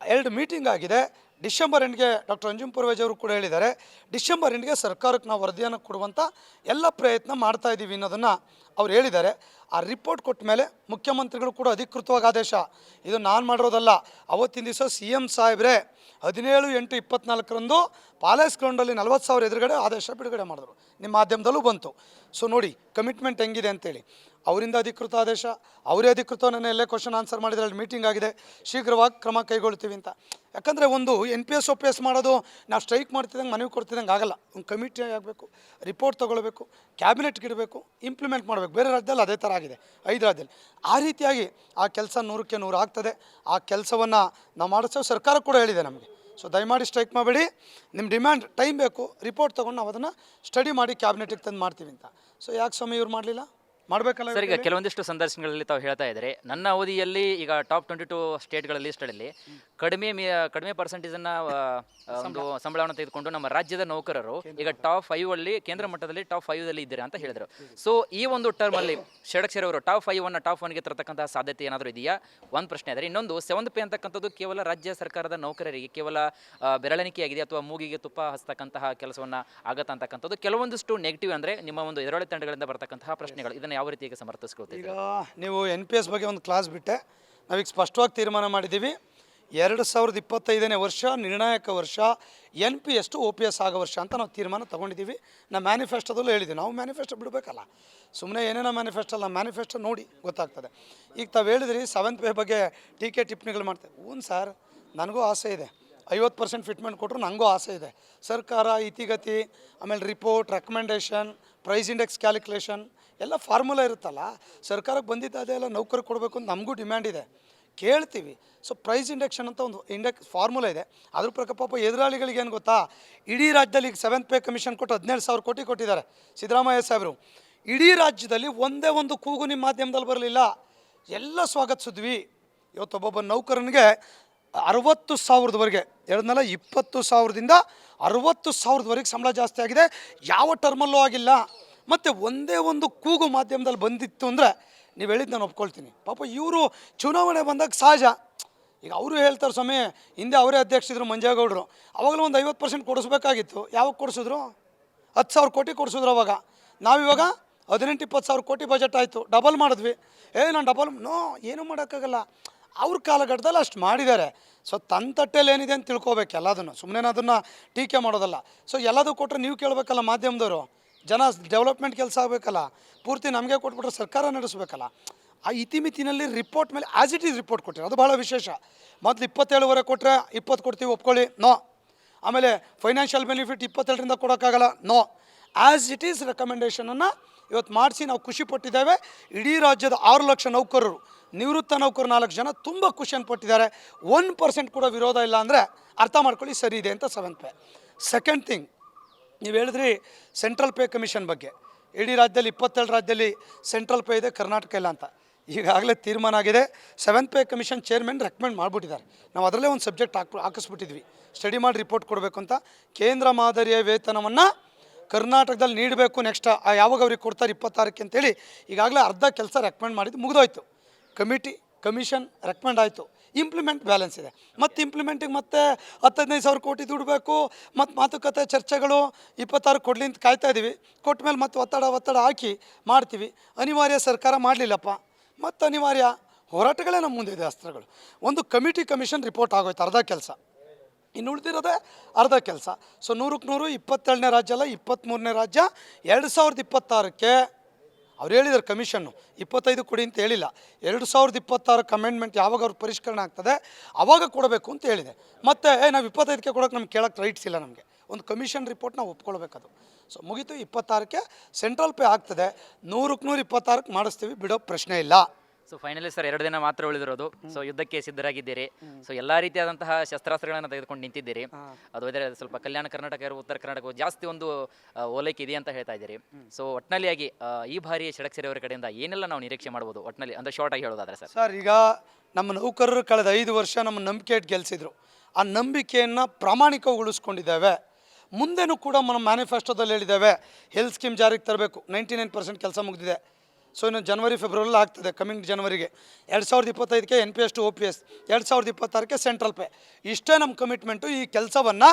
2 ಮೀಟಿಂಗ್ ಆಗಿದೆ. ಡಿಸೆಂಬರ್ ಎಂಡ್ಗೆ ಡಾಕ್ಟರ್ ಅಂಜುಮ್ ಪೂರ್ವೇಜ್ ಅವರು ಕೂಡ ಹೇಳಿದ್ದಾರೆ, ಡಿಸೆಂಬರ್ ಎಂಡ್ಗೆ ಸರ್ಕಾರಕ್ಕೆ ನಾವು ವರದಿಯನ್ನು ಕೊಡುವಂಥ ಎಲ್ಲ ಪ್ರಯತ್ನ ಮಾಡ್ತಾ ಇದ್ದೀವಿ ಅನ್ನೋದನ್ನು ಅವ್ರು ಹೇಳಿದ್ದಾರೆ. ಆ ರಿಪೋರ್ಟ್ ಕೊಟ್ಟ ಮೇಲೆ ಮುಖ್ಯಮಂತ್ರಿಗಳು ಕೂಡ ಅಧಿಕೃತವಾಗಿ ಆದೇಶ, ಇದು ನಾನು ಮಾಡಿರೋದಲ್ಲ, ಅವತ್ತಿನ ದಿವಸ CM ಸಾಹೇಬ್ರೆ 17/8/24 ಪ್ಯಾಲೇಸ್ ಗ್ರೌಂಡಲ್ಲಿ 40,000 ಎದುರುಗಡೆ ಆದೇಶ ಬಿಡುಗಡೆ ಮಾಡಿದ್ರು. ನಿಮ್ಮ ಮಾಧ್ಯಮದಲ್ಲೂ ಬಂತು. ಸೊ ನೋಡಿ ಕಮಿಟ್ಮೆಂಟ್ ಹೆಂಗಿದೆ ಅಂತೇಳಿ. ಅವರಿಂದ ಅಧಿಕೃತ ಆದೇಶ, ಅವರೇ ಅಧಿಕೃತ ನನ್ನ ಎಲ್ಲೇ ಕ್ವಶನ್ ಆನ್ಸರ್ ಮಾಡಿದರೆ ಅಲ್ಲಿ ಮೀಟಿಂಗ್ ಆಗಿದೆ, ಶೀಘ್ರವಾಗಿ ಕ್ರಮ ಕೈಗೊಳ್ತೀವಿ ಅಂತ. ಯಾಕಂದರೆ ಒಂದು NPS OPS ಮಾಡೋದು ನಾವು ಸ್ಟ್ರೈಕ್ ಮಾಡ್ತಿದ್ದಂಗೆ ಮನವಿ ಕೊಡ್ತಿದ್ದಂಗೆ ಆಗಲ್ಲ. ಒಂದು ಕಮಿಟಿ ಆಗಬೇಕು, ರಿಪೋರ್ಟ್ ತೊಗೊಳ್ಬೇಕು, ಕ್ಯಾಬಿನೆಟ್ಗೆ ಇಡಬೇಕು, ಇಂಪ್ಲಿಮೆಂಟ್ ಮಾಡಬೇಕು. ಬೇರೆ ರಾಜ್ಯದಲ್ಲಿ ಅದೇ ಥರ ಆಗಿದೆ, 5 ರಾಜ್ಯದಲ್ಲಿ. ಆ ರೀತಿಯಾಗಿ ಆ ಕೆಲಸ 100ಕ್ಕೆ 100 ಆಗ್ತದೆ. ಆ ಕೆಲಸವನ್ನು ನಾವು ಮಾಡಿಸೋ ಸರ್ಕಾರ ಕೂಡ ಹೇಳಿದೆ ನಮಗೆ. ಸೊ ದಯಮಾಡಿ ಸ್ಟ್ರೈಕ್ ಮಾಡಬೇಡಿ, ನಿಮ್ಮ ಡಿಮ್ಯಾಂಡ್ ಟೈಮ್ ಬೇಕು, ರಿಪೋರ್ಟ್ ತೊಗೊಂಡು ನಾವು ಅದನ್ನು ಸ್ಟಡಿ ಮಾಡಿ ಕ್ಯಾಬಿನೆಟಿಗೆ ತಂದು ಮಾಡ್ತೀವಿ ಅಂತ. ಸೊ ಯಾಕೆ ಸ್ವಾಮಿ ಇವ್ರು ಮಾಡಲಿಲ್ಲ? ಮಾಡಬೇಕಲ್ಲ ಸರ್. ಈಗ ಕೆಲವೊಂದಿಷ್ಟು ಸಂದರ್ಶನಗಳಲ್ಲಿ ತಾವು ಹೇಳ್ತಾ ಇದ್ದಾರೆ, ನನ್ನ ಅವಧಿಯಲ್ಲಿ ಈಗ ಟಾಪ್ 22 ಸ್ಟೇಟ್ಗಳ ಲಿಸ್ಟಲ್ಲಿ ಕಡಿಮೆ ಪರ್ಸೆಂಟೇಜನ್ನು ಒಂದು ಸಂಬಳವನ್ನು ತೆಗೆದುಕೊಂಡು ನಮ್ಮ ರಾಜ್ಯದ ನೌಕರರು ಈಗ ಟಾಪ್ 5 ಅಲ್ಲಿ ಕೇಂದ್ರ ಮಟ್ಟದಲ್ಲಿ ಟಾಪ್ 5 ಅಲ್ಲಿ ಇದ್ದೀರಾ ಅಂತ ಹೇಳಿದರು. ಸೊ ಈ ಒಂದು ಟರ್ಮಲ್ಲಿ ಷಡಕ್ಷರಿ ಅವರು ಟಾಪ್ 1ಗೆ ತರತಕ್ಕಂತಹ ಸಾಧ್ಯತೆ ಏನಾದರೂ ಇದೆಯಾ? ಒಂದು ಪ್ರಶ್ನೆ ಆದರೆ, ಇನ್ನೊಂದು 7th ಪೇ ಅಂತಕ್ಕಂಥದ್ದು ಕೇವಲ ರಾಜ್ಯ ಸರ್ಕಾರದ ನೌಕರರಿಗೆ ಕೇವಲ ಬೆರಳೆಣಿಕೆಯಾಗಿದೆ ಅಥವಾ ಮೂಗಿಗೆ ತುಪ್ಪ ಹಚ್ಚತಕ್ಕಂತಹ ಕೆಲಸವನ್ನು ಆಗತ್ತ ಅಂತಕ್ಕಂಥದ್ದು ಕೆಲವೊಂದಿಷ್ಟು ನೆಗೆಟಿವ್, ಅಂದರೆ ನಿಮ್ಮ ಒಂದು ಎದುರಾಳಿ ತಂಡಗಳಿಂದ ಬರ್ತಕ್ಕಂತಹ ಪ್ರಶ್ನೆಗಳು, ಇದನ್ನು ಯಾವ ರೀತಿಯಾಗಿ ಸಮರ್ಥಿಸ್ಕೊಳ್ತೀವಿ? ಈಗ ನೀವು NPS ಬಗ್ಗೆ ಒಂದು ಕ್ಲಾಸ್ ಬಿಟ್ಟೆ, ನಾವೀಗ ಸ್ಪಷ್ಟವಾಗಿ ತೀರ್ಮಾನ ಮಾಡಿದ್ದೀವಿ. 2025ನೇ ವರ್ಷ ನಿರ್ಣಾಯಕ ವರ್ಷ, NPS to OPS ಆಗೋ ವರ್ಷ ಅಂತ ನಾವು ತೀರ್ಮಾನ ತೊಗೊಂಡಿದ್ದೀವಿ. ನಾವು ಮ್ಯಾನಿಫೆಸ್ಟೋದಲ್ಲೂ ಹೇಳಿದ್ದೀವಿ. ನಾವು ಮ್ಯಾನಿಫೆಸ್ಟೋ ಬಿಡಬೇಕಲ್ಲ, ಸುಮ್ಮನೆ ಏನೇನೋ ಮ್ಯಾನಿಫೆಸ್ಟೋ ಅಲ್ಲ, ಮ್ಯಾನಿಫೆಸ್ಟೋ ನೋಡಿ ಗೊತ್ತಾಗ್ತದೆ. ಈಗ ತಾವು ಹೇಳಿದ್ರಿ 7th ಪೇ ಬಗ್ಗೆ ಟೀಕೆ ಟಿಪ್ಪಣಿಗಳು ಮಾಡ್ತೇವೆ. ಹ್ಞೂ ಸರ್, ನನಗೂ ಆಸೆ ಇದೆ. 50% ಫಿಟ್ಮೆಂಟ್ ಕೊಟ್ಟರು ನನಗೂ ಆಸೆ ಇದೆ. ಸರ್ಕಾರ ಇತಿಗತಿ, ಆಮೇಲೆ report, recommendation, price index calculation ಎಲ್ಲ ಫಾರ್ಮುಲಾ ಇರುತ್ತಲ್ಲ, ಸರ್ಕಾರಕ್ಕೆ ಬಂದಿದ್ದ ಅದೆಲ್ಲ ನೌಕರಿಗೆ ಕೊಡಬೇಕು ಅಂತ ನಮಗೂ ಡಿಮ್ಯಾಂಡ್ ಇದೆ, ಕೇಳ್ತೀವಿ. ಸೊ ಪ್ರೈಸ್ ಇಂಡೆಕ್ಷನ್ ಅಂತ ಒಂದು ಇಂಡೆಕ್ಸ್ ಫಾರ್ಮುಲಾ ಇದೆ. ಅದ್ರ ಪ್ರಕಾರ ಪಾಪ ಎದುರಾಳಿಗಳಿಗೆ ಏನು ಗೊತ್ತಾ, ಇಡೀ ರಾಜ್ಯದಲ್ಲಿ ಈಗ 7th ಪೇ ಕಮಿಷನ್ ಕೊಟ್ಟು 17,000 ಕೋಟಿ ಕೊಟ್ಟಿದ್ದಾರೆ ಸಿದ್ದರಾಮಯ್ಯ ಸಾಹೇಬರು. ಇಡೀ ರಾಜ್ಯದಲ್ಲಿ ಒಂದೇ ಒಂದು ಕೂಗು ನಿಮ್ಮ ಮಾಧ್ಯಮದಲ್ಲಿ ಬರಲಿಲ್ಲ, ಎಲ್ಲ ಸ್ವಾಗತಿಸಿದ್ವಿ. ಇವತ್ತು ಒಬ್ಬೊಬ್ಬ ನೌಕರನಿಗೆ 60,000ವರೆಗೆ ಹೇಳಿದ್ನಲ್ಲ, 20,000ದಿಂದ 60,000ವರೆಗೆ ಸಂಬಳ ಜಾಸ್ತಿ ಆಗಿದೆ, ಯಾವ ಟರ್ಮಲ್ಲೂ ಆಗಿಲ್ಲ. ಮತ್ತು ಒಂದೇ ಒಂದು ಕೂಗು ಮಾಧ್ಯಮದಲ್ಲಿ ಬಂದಿತ್ತು ಅಂದರೆ ನೀವು ಹೇಳಿದ್ದು ನಾನು ಒಪ್ಕೊಳ್ತೀನಿ. ಪಾಪ ಇವರು ಚುನಾವಣೆ ಬಂದಾಗ ಸಹಜ, ಈಗ ಅವರು ಹೇಳ್ತಾರೆ ಸ್ವಾಮಿ, ಹಿಂದೆ ಅವರೇ ಅಧ್ಯಕ್ಷರಿದ್ರು ಮಂಜೇಗೌಡರು, ಅವಾಗಲೂ ಒಂದು 50% ಕೊಡಿಸ್ಬೇಕಾಗಿತ್ತು. ಯಾವಾಗ ಕೊಡಿಸಿದ್ರು? 10,000 ಕೋಟಿ ಕೊಡಿಸಿದ್ರು ಅವಾಗ. ನಾವಿವಾಗ 18-20,000 ಕೋಟಿ ಬಜೆಟ್ ಆಯಿತು, ಡಬಲ್ ಮಾಡಿದ್ವಿ. ನಾನು ಡಬಲ್ ಏನೂ ಮಾಡೋಕ್ಕಾಗಲ್ಲ. ಅವ್ರ ಕಾಲಘಟ್ಟದಲ್ಲಿ ಅಷ್ಟು ಮಾಡಿದ್ದಾರೆ. ಸೊ ತನ್ನ ತಟ್ಟೆಯಲ್ಲಿ ಏನಿದೆ ಅಂತ ತಿಳ್ಕೊಬೇಕು ಎಲ್ಲದನ್ನು, ಸುಮ್ಮನೆ ಅದನ್ನು ಟೀಕೆ ಮಾಡೋದಲ್ಲ. ಸೊ ಎಲ್ಲದೂ ಕೊಟ್ಟರೆ ನೀವು ಕೇಳಬೇಕಲ್ಲ ಮಾಧ್ಯಮದವರು, ಜನ ಡೆವಲಪ್ಮೆಂಟ್ ಕೆಲಸ ಆಗಬೇಕಲ್ಲ, ಪೂರ್ತಿ ನಮಗೆ ಕೊಟ್ಬಿಟ್ರೆ ಸರ್ಕಾರ ನಡೆಸಬೇಕಲ್ಲ. ಆ ಇತಿಮಿತಿನಲ್ಲಿ ರಿಪೋರ್ಟ್ ಮೇಲೆ ಆ್ಯಸ್ ಇಟ್ ಈಸ್ ರಿಪೋರ್ಟ್ ಕೊಟ್ಟಿರಿ, ಅದು ಭಾಳ ವಿಶೇಷ. ಮೊದಲು 27 ಕೊಟ್ಟರೆ 20 ಕೊಡ್ತೀವಿ ಒಪ್ಕೊಳ್ಳಿ, ನೋ. ಆಮೇಲೆ ಫೈನಾನ್ಷಿಯಲ್ ಬೆನಿಫಿಟ್ 22ರಿಂದ ಕೊಡೋಕ್ಕಾಗಲ್ಲ, ನೋ. ಆ್ಯಸ್ ಇಟ್ ಈಸ್ ರೆಕಮೆಂಡೇಷನನ್ನು ಇವತ್ತು ಮಾಡಿಸಿ ನಾವು ಖುಷಿ ಪಟ್ಟಿದ್ದೇವೆ. ಇಡೀ ರಾಜ್ಯದ 6 ಲಕ್ಷ ನೌಕರರು, ನಿವೃತ್ತ ನೌಕರರು 4 ಜನ ತುಂಬ ಖುಷಿಯನ್ನು ಪಟ್ಟಿದ್ದಾರೆ. 1% ಕೂಡ ವಿರೋಧ ಇಲ್ಲ ಅಂದರೆ ಅರ್ಥ ಮಾಡ್ಕೊಳ್ಳಿ ಸರಿ ಇದೆ ಅಂತ 7th ಪೇ. ಸೆಕೆಂಡ್ ಥಿಂಗ್, ನೀವು ಹೇಳಿದ್ರಿ ಸೆಂಟ್ರಲ್ ಪೇ ಕಮಿಷನ್ ಬಗ್ಗೆ. ಇಡೀ ರಾಜ್ಯದಲ್ಲಿ 27 ರಾಜ್ಯದಲ್ಲಿ ಸೆಂಟ್ರಲ್ ಪೇ ಇದೆ, ಕರ್ನಾಟಕ ಇಲ್ಲ ಅಂತ ಈಗಾಗಲೇ ತೀರ್ಮಾನ ಆಗಿದೆ. 7th pay commission chairman recommend ಮಾಡಿಬಿಟ್ಟಿದ್ದಾರೆ. ನಾವು ಅದರಲ್ಲೇ ಒಂದು ಸಬ್ಜೆಕ್ಟ್ ಹಾಕಿಸ್ಬಿಟ್ಟಿದ್ವಿ, ಸ್ಟಡಿ ಮಾಡಿ ರಿಪೋರ್ಟ್ ಕೊಡಬೇಕು ಅಂತ. ಕೇಂದ್ರ ಮಾದರಿಯ ವೇತನವನ್ನು ಕರ್ನಾಟಕದಲ್ಲಿ ನೀಡಬೇಕು, ನೆಕ್ಸ್ಟ್ ಯಾವಾಗ ಅವ್ರಿಗೆ ಕೊಡ್ತಾರೆ 26ಕ್ಕೆ ಅಂತೇಳಿ ಈಗಾಗಲೇ ಅರ್ಧ ಕೆಲಸ ರೆಕಮೆಂಡ್ ಮಾಡಿದ್ದು ಮುಗಿದೋಯ್ತು. ಕಮಿಷನ್ ರೆಕಮೆಂಡ್ ಆಯಿತು, ಇಂಪ್ಲಿಮೆಂಟ್ ಬ್ಯಾಲೆನ್ಸ್ ಇದೆ. ಮತ್ತು ಇಂಪ್ಲಿಮೆಂಟಿಗೆ ಮತ್ತೆ 10-15,000 ಕೋಟಿ ದುಡ್ಬೇಕು, ಮತ್ತು ಮಾತುಕತೆ ಚರ್ಚೆಗಳು 26 ಕೊಡಲಿ ಅಂತ ಕಾಯ್ತಾ ಇದ್ದೀವಿ. ಕೊಟ್ಟ ಮೇಲೆ ಮತ್ತೆ ಒತ್ತಡ ಹಾಕಿ ಮಾಡ್ತೀವಿ. ಅನಿವಾರ್ಯ ಸರ್ಕಾರ ಮಾಡಲಿಲ್ಲಪ್ಪ, ಮತ್ತು ಅನಿವಾರ್ಯ ಹೋರಾಟಗಳೇ ನಮ್ಮ ಮುಂದಿದೆ ಅಸ್ತ್ರಗಳು. ಒಂದು ಕಮಿಷನ್ ರಿಪೋರ್ಟ್ ಆಗೋಯ್ತು, ಅರ್ಧ ಕೆಲಸ. ಇನ್ನು ಉಳಿದಿರೋದೇ ಅರ್ಧ ಕೆಲಸ. ಸೊ 100ಕ್ಕೆ 100 27ನೇ ರಾಜ್ಯ ಅಲ್ಲ, 23ನೇ ರಾಜ್ಯ 2026ಕ್ಕೆ ಅವ್ರು ಹೇಳಿದ್ದಾರೆ ಕಮಿಷನ್ನು 25 ಕೊಡಿ ಅಂತ ಹೇಳಿಲ್ಲ. 2026 ಅಮೆಂಡ್ಮೆಂಟ್ ಯಾವಾಗ ಅವ್ರ ಪರಿಷ್ಕರಣೆ ಆಗ್ತದೆ ಆವಾಗ ಕೊಡಬೇಕು ಅಂತ ಹೇಳಿದೆ. ಮತ್ತು ನಾವು 25ಕ್ಕೆ ಕೊಡೋಕೆ ನಮ್ಗೆ ಕೇಳೋಕ್ಕೆ ರೈಟ್ಸ್ ಇಲ್ಲ. ನಮಗೆ ಒಂದು ಕಮಿಷನ್ ರಿಪೋರ್ಟ್ ನಾವು ಒಪ್ಕೊಳ್ಬೇಕದು. ಸೊ ಮುಗೀತು, 26ಕ್ಕೆ ಸೆಂಟ್ರಲ್ ಪೇ ಆಗ್ತದೆ. 100ಕ್ಕೆ 100 26ಕ್ಕೆ ಮಾಡಿಸ್ತೀವಿ, ಬಿಡೋ ಪ್ರಶ್ನೆ ಇಲ್ಲ. ಸೊ ಫೈನಲಿ ಸರ್ 2 ದಿನ ಮಾತ್ರ ಉಳಿದಿರೋದು. ಸೊ ಯುದ್ಧಕ್ಕೆ ಸಿದ್ಧರಾಗಿದ್ದೀರಿ. ಸೊ ಎಲ್ಲ ರೀತಿಯಾದಂತಹ ಶಸ್ತ್ರಾಸ್ತ್ರಗಳನ್ನು ತೆಗೆದುಕೊಂಡು ನಿಂತಿದ್ದೀರಿ. ಅದು ಹೋದರೆ ಸ್ವಲ್ಪ ಕಲ್ಯಾಣ ಕರ್ನಾಟಕ, ಉತ್ತರ ಕರ್ನಾಟಕ ಜಾಸ್ತಿ ಒಂದು ಓಲೈಕೆ ಇದೆ ಅಂತ ಹೇಳ್ತಾ ಇದ್ದೀರಿ. ಸೊ ಒಟ್ಟಿನಲ್ಲಿಯಾಗಿ ಈ ಬಾರಿ ಷಡಕ್ಷರಿ ಅವರ ಕಡೆಯಿಂದ ಏನೆಲ್ಲ ನಾವು ನಿರೀಕ್ಷೆ ಮಾಡ್ಬೋದು ಒಟ್ಟಿನಲ್ಲಿ, ಅಂದರೆ ಶಾರ್ಟ್ ಆಗಿ ಹೇಳೋದಾದ್ರೆ ಸರ್? ಈಗ ನಮ್ಮ ನೌಕರರು ಕಳೆದ 5 ವರ್ಷ ನಮ್ಮ ನಂಬಿಕೆ ಇಟ್ಟು ಗೆಲ್ಲಿಸಿದ್ರು. ಆ ನಂಬಿಕೆಯನ್ನು ಪ್ರಾಮಾಣಿಕಗೊಳಿಸ್ಕೊಂಡಿದ್ದೇವೆ. ಮುಂದೆನೂ ಕೂಡ ನಮ್ಮ ಮ್ಯಾನಿಫೆಸ್ಟೋದಲ್ಲಿ ಹೇಳಿದ್ದೇವೆ, ಹೆಲ್ತ್ ಸ್ಕೀಮ್ ಜಾರಿಗೆ ತರಬೇಕು. 99% ಕೆಲಸ ಮುಗಿದಿದೆ. ಸೊ ಇನ್ನು ಜನವರಿ ಫೆಬ್ರವರಿಲಿ ಆಗ್ತದೆ. ಕಮಿಂಗ್ ಜನವರಿಗೆ 2025ಕ್ಕೆ NPS to OPS, 2026ಕ್ಕೆ ಸೆಂಟ್ರಲ್ ಪೇ. ಇಷ್ಟೇ ನಮ್ಮ ಕಮಿಟ್ಮೆಂಟು. ಈ ಕೆಲಸವನ್ನು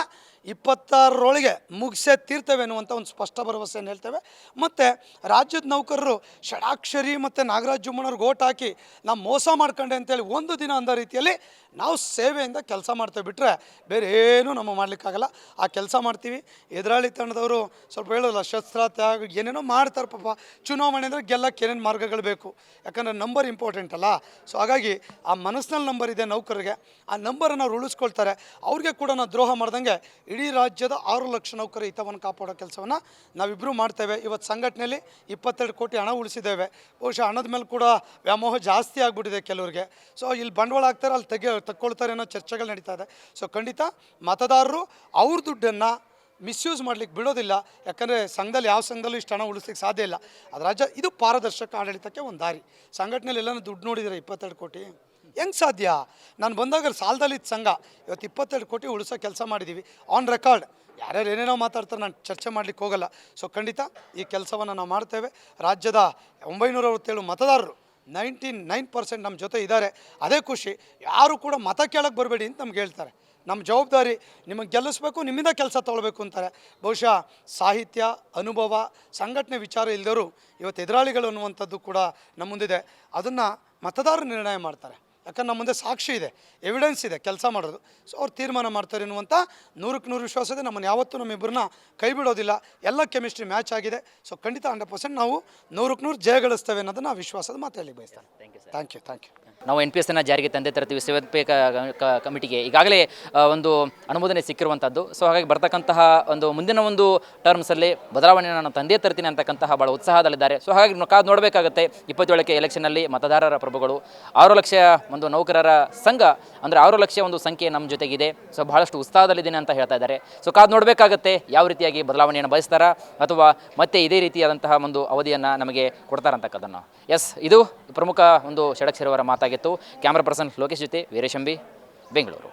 26ರೊಳಗೆ ಮುಗಿಸೇ ತೀರ್ತೇವೆ ಅನ್ನುವಂಥ ಒಂದು ಸ್ಪಷ್ಟ ಭರವಸೆಯನ್ನು ಹೇಳ್ತೇವೆ. ಮತ್ತು ರಾಜ್ಯದ ನೌಕರರು ಷಡಾಕ್ಷರಿ ಮತ್ತು ನಾಗರಾಜ್ ಜುಮ್ಮನವ್ರಿಗೆ ಓಟ್ ಹಾಕಿ ನಾವು ಮೋಸ ಮಾಡ್ಕೊಂಡೆ ಅಂತೇಳಿ ಒಂದು ದಿನ ಅಂದ ರೀತಿಯಲ್ಲಿ ನಾವು ಸೇವೆಯಿಂದ ಕೆಲಸ ಮಾಡ್ತೇವೆ ಬಿಟ್ಟರೆ ಬೇರೆ ಏನೂ ನಮ್ಮ ಮಾಡಲಿಕ್ಕಾಗಲ್ಲ. ಆ ಕೆಲಸ ಮಾಡ್ತೀವಿ. ಎದುರಾಳಿ ತಂಡದವರು ಸ್ವಲ್ಪ ಹೇಳೋಲ್ಲ, ಶಸ್ತ್ರ ತ್ಯಾಗ ಏನೇನೋ ಮಾಡ್ತಾರೆ ಪಾಪ. ಚುನಾವಣೆ ಅಂದರೆ ಗೆಲ್ಲಕ್ಕೆ ಏನೇನು ಮಾರ್ಗಗಳು ಬೇಕು, ಯಾಕಂದರೆ ನಂಬರ್ ಇಂಪಾರ್ಟೆಂಟ್ ಅಲ್ಲ. ಸೊ ಹಾಗಾಗಿ ಆ ಮನಸ್ಸಿನಲ್ಲಿ ನಂಬರ್ ಇದೆ ನೌಕರರಿಗೆ, ಆ ನಂಬರನ್ನು ಅವ್ರು ಉಳಿಸ್ಕೊಳ್ತಾರೆ. ಅವ್ರಿಗೆ ಕೂಡ ನಾವು ದ್ರೋಹ ಮಾಡ್ದಂಗೆ ಇಡೀ ರಾಜ್ಯದ 6 ಲಕ್ಷ ನೌಕರ ಹಿತವನ್ನು ಕಾಪಾಡೋ ಕೆಲಸವನ್ನು ನಾವಿಬ್ಬರು ಮಾಡ್ತೇವೆ. ಇವತ್ತು ಸಂಘಟನೆಯಲ್ಲಿ 22 ಕೋಟಿ ಹಣ ಉಳಿಸಿದ್ದೇವೆ. ಬಹುಶಃ ಹಣದ ಮೇಲೆ ಕೂಡ ವ್ಯಾಮೋಹ ಜಾಸ್ತಿ ಆಗಿಬಿಟ್ಟಿದೆ ಕೆಲವರಿಗೆ. ಸೊ ಇಲ್ಲಿ ಬಂಡವಾಳ ಹಾಕ್ತಾರೆ, ಅಲ್ಲಿ ತಕ್ಕೊಳ್ತಾರೆ ಅನ್ನೋ ಚರ್ಚೆಗಳು ನಡೀತಾ ಇದೆ. ಸೊ ಖಂಡಿತ ಮತದಾರರು ಅವ್ರ ದುಡ್ಡನ್ನು ಮಿಸ್ಯೂಸ್ ಮಾಡಲಿಕ್ಕೆ ಬಿಡೋದಿಲ್ಲ. ಯಾಕಂದರೆ ಸಂಘದಲ್ಲಿ ಯಾವ ಸಂಘದಲ್ಲೂ ಇಷ್ಟು ಹಣ ಉಳಿಸ್ಲಿಕ್ಕೆ ಸಾಧ್ಯ ಇಲ್ಲ. ಅದು ರಾಜ್ಯ ಇದು ಪಾರದರ್ಶಕ ಆಡಳಿತಕ್ಕೆ ಒಂದು ದಾರಿ. ಸಂಘಟನೆಯಲ್ಲಿ ಎಲ್ಲನೂ ದುಡ್ಡು ನೋಡಿದರೆ 22 ಕೋಟಿ ಹೆಂಗೆ ಸಾಧ್ಯ? ನಾನು ಬಂದಾಗ ಸಾಲದಲ್ಲಿದ್ದ ಸಂಘ ಇವತ್ತು 22 ಕೋಟಿ ಉಳಿಸೋ ಕೆಲಸ ಮಾಡಿದ್ದೀವಿ. ಆನ್ ರೆಕಾರ್ಡ್ ಯಾರ್ಯಾರು ಏನೇನೋ ಮಾತಾಡ್ತಾರೆ, ನಾನು ಚರ್ಚೆ ಮಾಡಲಿಕ್ಕೆ ಹೋಗಲ್ಲ. ಸೊ ಖಂಡಿತ ಈ ಕೆಲಸವನ್ನು ನಾವು ಮಾಡ್ತೇವೆ. ರಾಜ್ಯದ 967 ಮತದಾರರು 99% ನಮ್ಮ ಜೊತೆ ಇದ್ದಾರೆ. ಅದೇ ಖುಷಿ. ಯಾರು ಕೂಡ ಮತ ಕೇಳಕ್ಕೆ ಬರಬೇಡಿ ಅಂತ ನಮ್ಗೆ ಹೇಳ್ತಾರೆ. ನಮ್ಮ ಜವಾಬ್ದಾರಿ ನಿಮಗೆ ಗೆಲ್ಲಿಸ್ಬೇಕು, ನಿಮ್ಮಿಂದ ಕೆಲಸ ತೊಗೊಳ್ಬೇಕು ಅಂತಾರೆ. ಬಹುಶಃ ಸಾಹಿತ್ಯ, ಅನುಭವ, ಸಂಘಟನೆ ವಿಚಾರ ಇಲ್ಲದವರು ಇವತ್ತು ಎದುರಾಳಿಗಳು ಅನ್ನುವಂಥದ್ದು ಕೂಡ ನಮ್ಮ ಮುಂದಿದೆ. ಅದನ್ನು ಮತದಾರರು ನಿರ್ಣಯ ಮಾಡ್ತಾರೆ. ಯಾಕಂದ್ರೆ ನಮ್ಮ ಮುಂದೆ ಸಾಕ್ಷಿ ಇದೆ, ಎವಿಡೆನ್ಸ್ ಇದೆ ಕೆಲಸ ಮಾಡೋದು. ಸೊ ಅವ್ರು ತೀರ್ಮಾನ ಮಾಡ್ತಾರೆ ಎನ್ನುವಂಥ 100ಕ್ಕೆ 100 ವಿಶ್ವಾಸ ಇದೆ. ನಮ್ಮನ್ನು ಯಾವತ್ತೂ ನಮ್ಮಿಬ್ಬರನ್ನ ಕೈ ಬಿಡೋದಿಲ್ಲ. ಎಲ್ಲ ಕೆಮಿಸ್ಟ್ರಿ ಮ್ಯಾಚ್ ಆಗಿದೆ. ಸೊ ಖಂಡಿತ 100% ನಾವು 100ಕ್ಕೆ 100 ಜಯ ಗಳಿಸ್ತೇವೆ ಅನ್ನೋದನ್ನು ವಿಶ್ವಾಸದ ಮಾತು ಹೇಳಿ ಬಯಸ್ತಾನೆ. Thank you. ನಾವು NPS ಅನ್ನು ಜಾರಿಗೆ ತಂದೆ ತರ್ತೀವಿ. ಸೇವಪೇ ಕಮಿಟಿಗೆ ಈಗಾಗಲೇ ಒಂದು ಅನುಮೋದನೆ ಸಿಕ್ಕಿರುವಂಥದ್ದು. ಸೊ ಹಾಗಾಗಿ ಬರ್ತಕ್ಕಂತಹ ಒಂದು ಮುಂದಿನ ಒಂದು ಟರ್ಮ್ಸಲ್ಲಿ ಬದಲಾವಣೆಯನ್ನು ನಾನು ತಂದೆ ತರ್ತೀನಿ ಅಂತಕ್ಕಂತಹ ಭಾಳ ಉತ್ಸಾಹದಲ್ಲಿದ್ದಾರೆ. ಸೊ ಹಾಗಾಗಿ ಕಾದು ನೋಡಬೇಕಾಗುತ್ತೆ 27ಕ್ಕೆ ಎಲೆಕ್ಷನಲ್ಲಿ ಮತದಾರರ ಪ್ರಭುಗಳು 6 ಲಕ್ಷ ಒಂದು ನೌಕರರ ಸಂಘ ಅಂದರೆ 6 ಲಕ್ಷ ಒಂದು ಸಂಖ್ಯೆ ನಮ್ಮ ಜೊತೆಗಿದೆ. ಸೊ ಬಹಳಷ್ಟು ಉತ್ಸಾಹದಲ್ಲಿದ್ದೀನಿ ಅಂತ ಹೇಳ್ತಾ ಇದ್ದಾರೆ. ಸೊ ಕಾದು ನೋಡಬೇಕಾಗತ್ತೆ ಯಾವ ರೀತಿಯಾಗಿ ಬದಲಾವಣೆಯನ್ನು ಬಯಸ್ತಾರಾ ಅಥವಾ ಮತ್ತೆ ಇದೇ ರೀತಿಯಾದಂತಹ ಒಂದು ಅವಧಿಯನ್ನು ನಮಗೆ ಕೊಡ್ತಾರಂತಕ್ಕದನ್ನು. ಎಸ್, ಇದು ಪ್ರಮುಖ ಒಂದು ಷಡಕ್ಷರವರ ಮಾತಾಗಿತ್ತು. ಕ್ಯಾಮ್ರಾ ಪರ್ಸನ್ ಲೋಕೇಶ್ ಜೊತೆ ವೀರೇಶಂಬಿ, ಬೆಂಗಳೂರು.